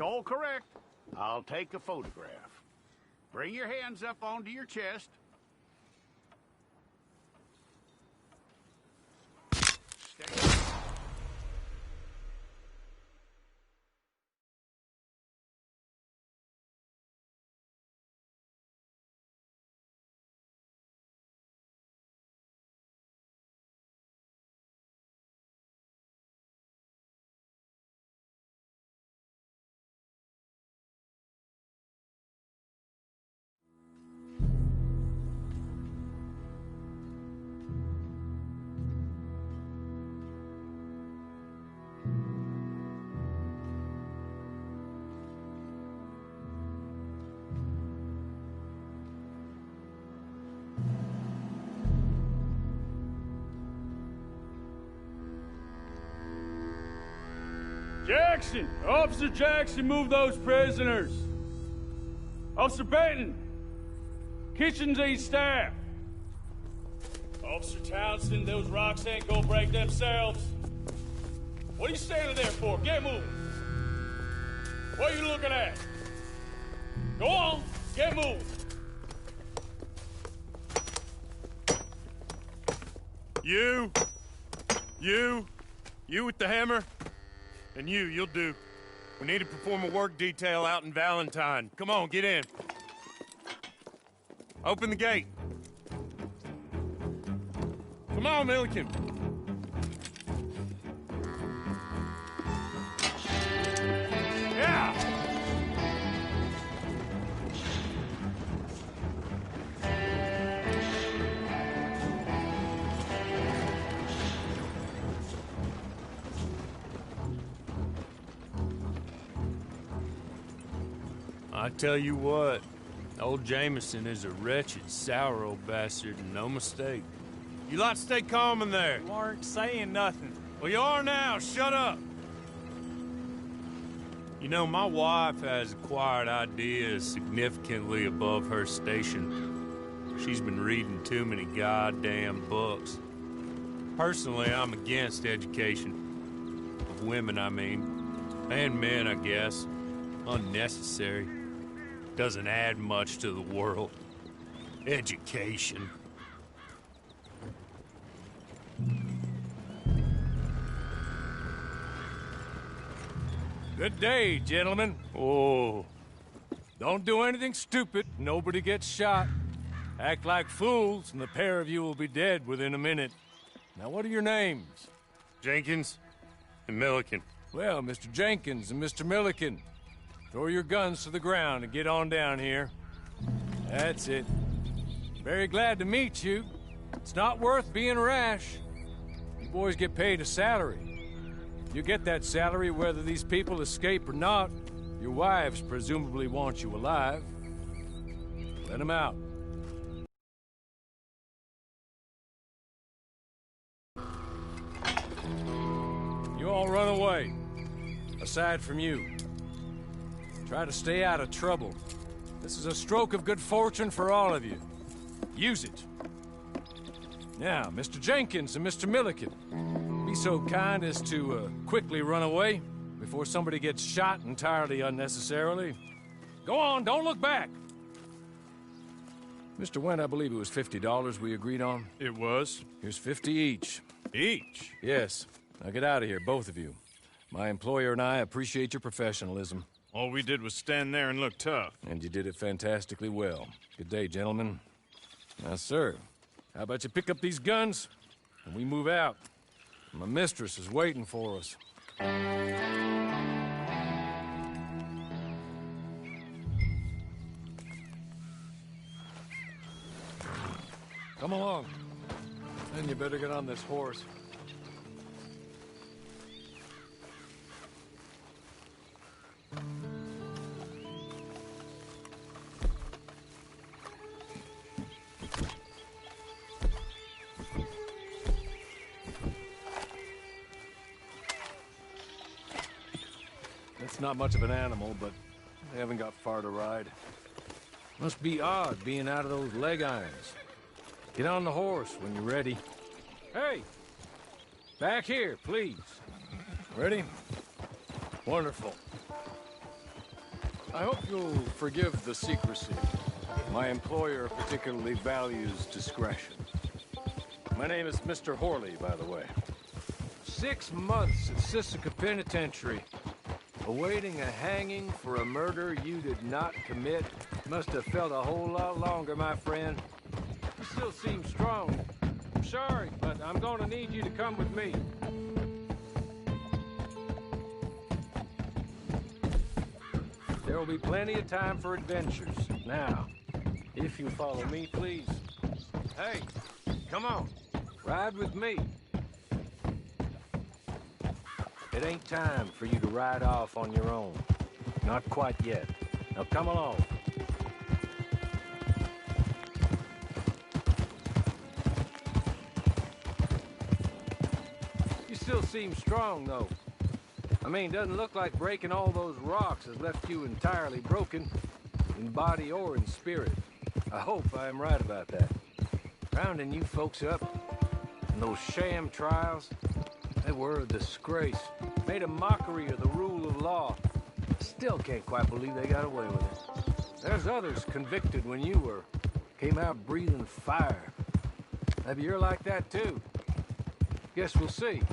all correct. I'll take a photograph. Bring your hands up onto your chest. Stay. Jackson! Officer Jackson, move those prisoners! Officer Benton! Kitchens ain't staff! Officer Townsend, those rocks ain't gonna break themselves. What are you standing there for? Get moving! What are you looking at? Go on, get moving! You with the hammer? And you'll do. We need to perform a work detail out in Valentine. Come on, get in. Open the gate. Come on, Milliken. Yeah! I tell you what, old Jameson is a wretched, sour old bastard, and no mistake. You lot stay calm in there. You aren't saying nothing. Well, you are now. Shut up. You know, my wife has acquired ideas significantly above her station. She's been reading too many goddamn books. Personally, I'm against education. Of women, I mean. And men, I guess. Unnecessary. Doesn't add much to the world. Education. Good day, gentlemen. Oh. Don't do anything stupid. Nobody gets shot. Act like fools, and the pair of you will be dead within a minute. Now, what are your names? Jenkins and Milliken. Well, Mr. Jenkins and Mr. Milliken, throw your guns to the ground and get on down here. That's it. Very glad to meet you. It's not worth being rash. You boys get paid a salary. You get that salary whether these people escape or not. Your wives presumably want you alive. Let them out. You all run away. Aside from you. Try to stay out of trouble. This is a stroke of good fortune for all of you. Use it. Now, Mr. Jenkins and Mr. Milliken, be so kind as to quickly run away before somebody gets shot entirely unnecessarily. Go on, don't look back. Mr. Wendt, I believe it was $50 we agreed on. It was. Here's 50 each. Each? Yes. Now get out of here, both of you. My employer and I appreciate your professionalism. All we did was stand there and look tough. And you did it fantastically well. Good day, gentlemen. Now, sir, how about you pick up these guns and we move out? My mistress is waiting for us. Come along. Then you better get on this horse. It's not much of an animal, but they haven't got far to ride. Must be odd being out of those leg irons. Get on the horse when you're ready. Hey! Back here, please. Ready? Wonderful. I hope you'll forgive the secrecy. My employer particularly values discretion. My name is Mr. Horley, by the way. 6 months at Sisika Penitentiary, awaiting a hanging for a murder you did not commit. Must have felt a whole lot longer, my friend. You still seem strong. I'm sorry, but I'm gonna need you to come with me. There will be plenty of time for adventures. Now, if you follow me, please. Hey, come on. Ride with me. It ain't time for you to ride off on your own. Not quite yet. Now come along. You still seem strong, though. I mean, doesn't look like breaking all those rocks has left you entirely broken, in body or in spirit. I hope I am right about that. Rounding you folks up, and those sham trials, they were a disgrace. Made a mockery of the rule of law. Still can't quite believe they got away with it. There's others convicted when you were. Came out breathing fire. Maybe you're like that too. Guess we'll see.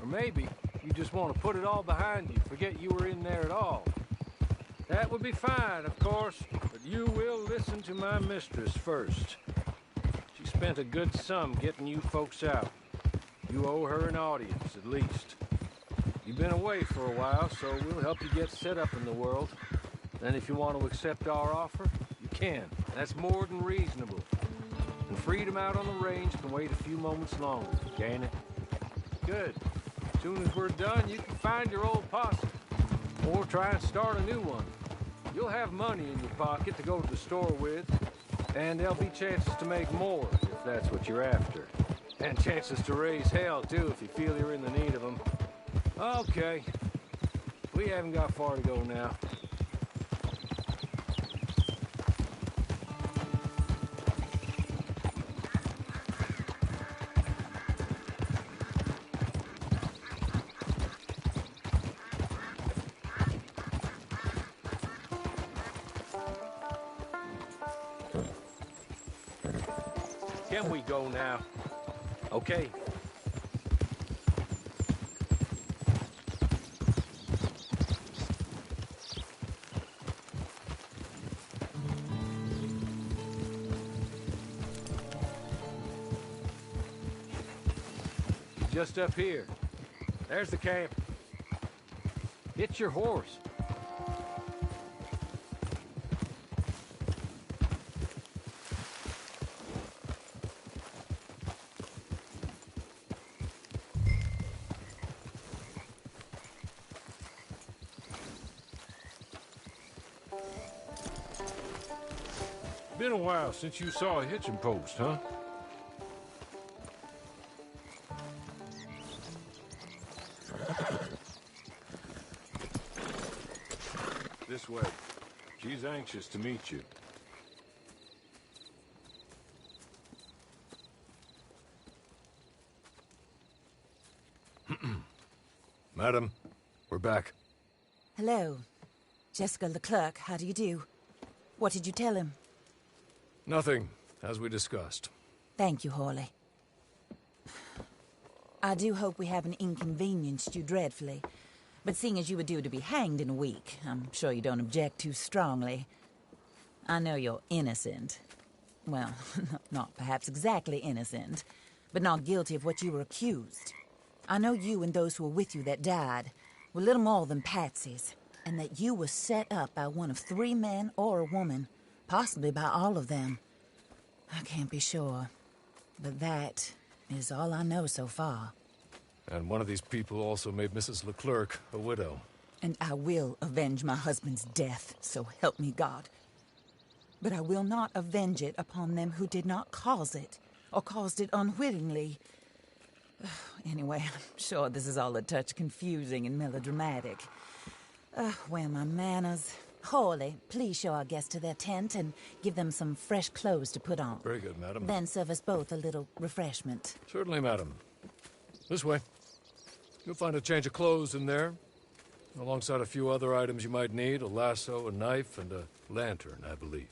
Or maybe you just want to put it all behind you, forget you were in there at all. That would be fine, of course, but you will listen to my mistress first. She spent a good sum getting you folks out. You owe her an audience, at least. You've been away for a while, so we'll help you get set up in the world. Then if you want to accept our offer, you can. That's more than reasonable. And freedom out on the range can wait a few moments longer, can't it? Good. As soon as we're done, you can find your old posse. Or try and start a new one. You'll have money in your pocket to go to the store with. And there'll be chances to make more, if that's what you're after. And chances to raise hell, too, if you feel you're in the need of them. Okay. We haven't got far to go now. Can we go now? Okay. Just up here. There's the camp. It's your horse. Been a while since you saw a hitching post, huh? This way. She's anxious to meet you. Madam, we're back. Hello. Jessica Leclerc, how do you do? What did you tell him? Nothing, as we discussed. Thank you, Horley. I do hope we haven't inconvenienced you dreadfully. But seeing as you were due to be hanged in a week, I'm sure you don't object too strongly. I know you're innocent. Well, not perhaps exactly innocent, but not guilty of what you were accused. I know you and those who were with you that died were little more than patsies, and that you were set up by one of 3 men or a woman, possibly by all of them. I can't be sure, but that is all I know so far. And one of these people also made Mrs. Leclerc a widow. And I will avenge my husband's death, so help me God. But I will not avenge it upon them who did not cause it, or caused it unwittingly. Anyway, I'm sure this is all a touch confusing and melodramatic. Where are my manners? Horley, please show our guests to their tent and give them some fresh clothes to put on. Very good, madam. Then serve us both a little refreshment. Certainly, madam. This way. You'll find a change of clothes in there. Alongside a few other items you might need, a lasso, a knife, and a lantern, I believe.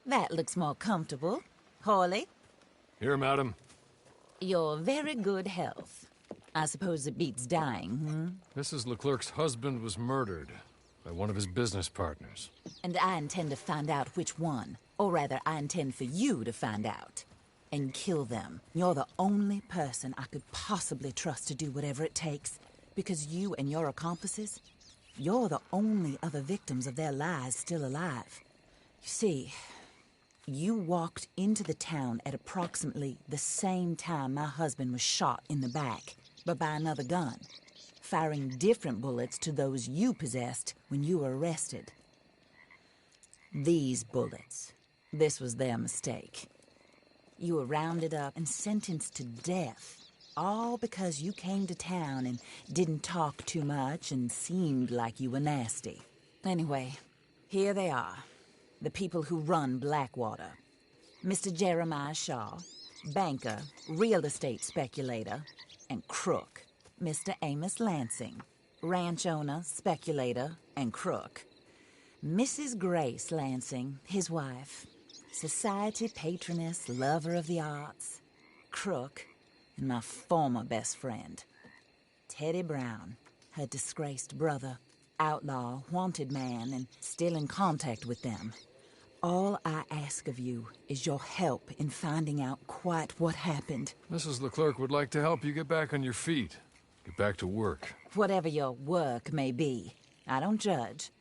That looks more comfortable. Hawley, Here, madam. your very good health. I suppose it beats dying, Mrs. Leclerc's husband was murdered by one of his business partners. And I intend to find out which one. Or rather, I intend for you to find out. And kill them. You're the only person I could possibly trust to do whatever it takes. Because you and your accomplices, you're the only other victims of their lies still alive. You see, you walked into the town at approximately the same time my husband was shot in the back, but by another gun, firing different bullets to those you possessed when you were arrested. These bullets, this was their mistake. You were rounded up and sentenced to death, all because you came to town and didn't talk too much and seemed like you were nasty. Anyway, here they are. The people who run Blackwater. Mr. Jeremiah Shaw, banker, real estate speculator, and crook. Mr. Amos Lansing, ranch owner, speculator, and crook. Mrs. Grace Lansing, his wife, society patroness, lover of the arts, crook, and my former best friend. Teddy Brown, her disgraced brother, outlaw, wanted man, and still in contact with them. All I ask of you is your help in finding out quite what happened. Mrs. Leclerc would like to help you get back on your feet. Get back to work. Whatever your work may be, I don't judge.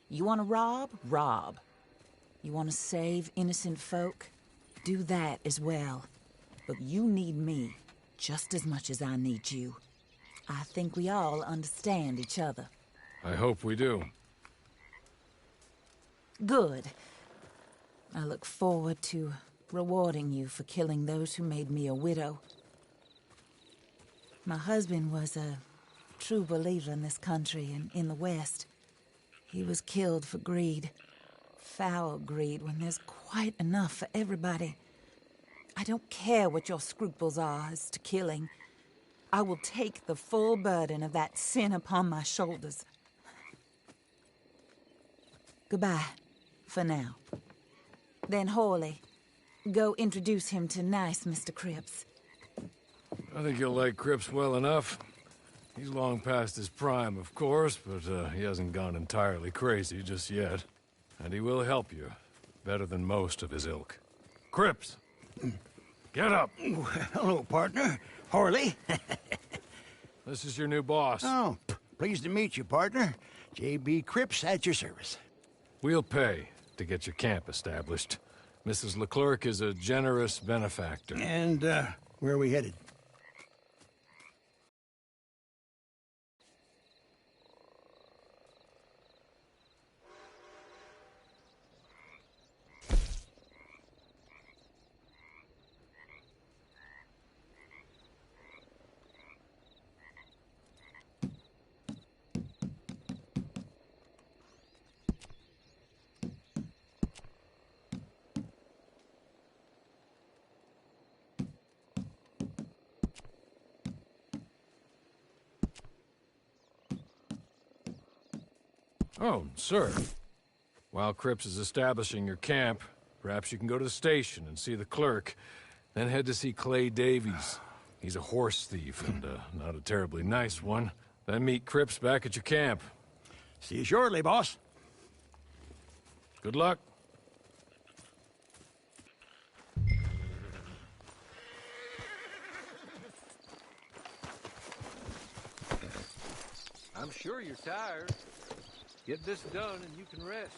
You want to rob? Rob. You want to save innocent folk? Do that as well. But you need me just as much as I need you. I think we all understand each other. I hope we do. Good. I look forward to rewarding you for killing those who made me a widow. My husband was a true believer in this country and in the West. He was killed for greed. Foul greed when there's quite enough for everybody. I don't care what your scruples are as to killing. I will take the full burden of that sin upon my shoulders. Goodbye, for now. Then Hawley, go introduce him to nice Mr. Cripps. I think you'll like Cripps well enough. He's long past his prime, of course, but he hasn't gone entirely crazy just yet. And he will help you, better than most of his ilk. Cripps! Get up. Hello, partner. Horley. This is your new boss. Oh, pleased to meet you, partner. J.B. Cripps at your service. We'll pay to get your camp established. Mrs. Leclerc is a generous benefactor. And, where are we headed? Oh, sir. While Cripps is establishing your camp, perhaps you can go to the station and see the clerk, then head to see Clay Davies. He's a horse thief, and not a terribly nice one. Then meet Cripps back at your camp. See you shortly, boss. Good luck. I'm sure you're tired. Get this done and you can rest.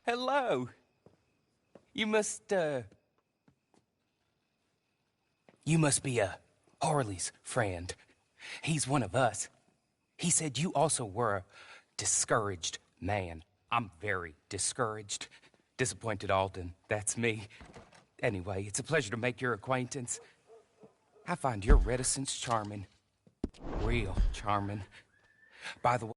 Hello. You must be Harley's friend. He's one of us. He said you also were a discouraged man. I'm very discouraged. Disappointed Alden, that's me. Anyway, it's a pleasure to make your acquaintance. I find your reticence charming. Real charming. By the way,